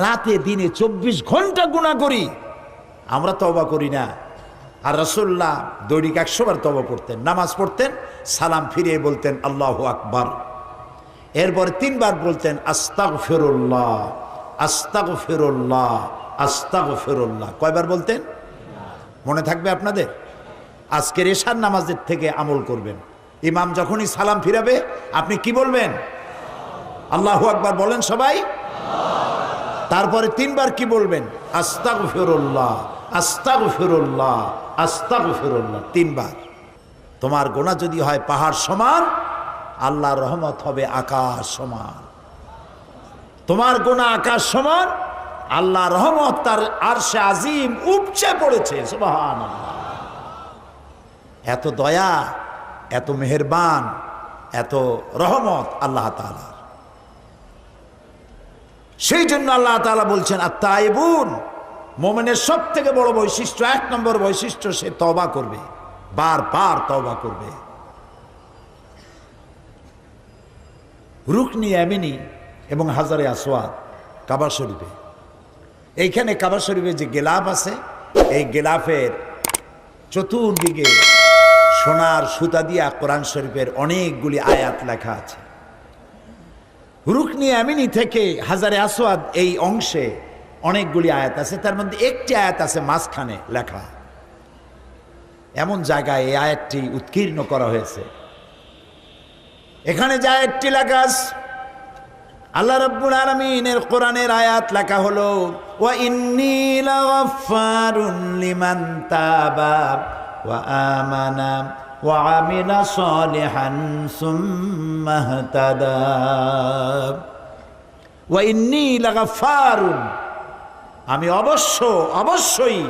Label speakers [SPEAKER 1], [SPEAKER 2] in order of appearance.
[SPEAKER 1] রাতে দিনে 24 ঘন্টা গুনাহ করি, আমরা তওবা করি না। আর রাসূলুল্লাহ দৈনিক 100 বার তওবা করতেন, নামাজ পড়তেন, সালাম ফিরিয়ে বলতেন আল্লাহু আকবার, এরপর 3 বার বলতেন আস্তাগফিরুল্লাহ আস্তাগফিরুল্লাহ আস্তাগফিরুল্লাহ। কয়বার বলতেন মনে থাকবে আপনাদের? আজকের এশার নামাজের থেকে আমল করবেন। ইমাম যখনই সালাম ফিরাবে আপনি কি বলবেন? আল্লাহু আকবার বলেন সবাই। তারপরে 3 বার কি বলবেন? আস্তাগফিরুল্লাহ আস্তাগফিরুল্লাহ আস্তাগফিরুল্লাহ 3 বার। তোমার গুনাহ যদি হয় পাহাড় সমান, আল্লাহর রহমত হবে আকাশ সমান। তোমার গুনাহ আকাশ সমান, আল্লাহর রহমত তার আরশে আজিম উপচে পড়েছে। সুবহানাল্লাহ। এত দয়া, এত মেহেরবান, এত রহমত আল্লাহ তাআলা। সেই জন্য আল্লাহ তাআলা বলছেন আত-তাইবুন, মুমিনের সবথেকে বড় বৈশিষ্ট্য, 1 নম্বর বৈশিষ্ট্য, সে তওবা করবে, বারবার তওবা করবে। রুকনি ইয়ামিনি এবং হাজারে আসওয়াদ কাবা শরীফে, এইখানে কাবা শরীফে যে গিলাফ আছে, এই গিলাফের চতুর্দিকে সোনার সুতা দিয়া কোরআন শরীফের অনেকগুলি আয়াত লেখা আছে। রুকনি ইয়ামিনি থেকে হাজারে আসওয়াদ এই অংশে অনেকগুলি আয়াত আছে, তার মধ্যে একটি আয়াত আছে মাঝখানে লেখা। এমন জায়গায় এই আয়াতটি উৎকীর্ণ করা হয়েছে। এখানে যে আয়াতটি লেখা আছে, আল্লাহ রাব্বুল আলামিনের কোরআনের আয়াত লেখা হলো ওয়া ইন্নী লাগাফফারুন লিমান তাবা ওয়া আমানা ওয়া আমিলা সালিহান সুম্মা ইহতাদা। ওয়া ইন্নী লাগাফফারুন, আমি অবশ্যই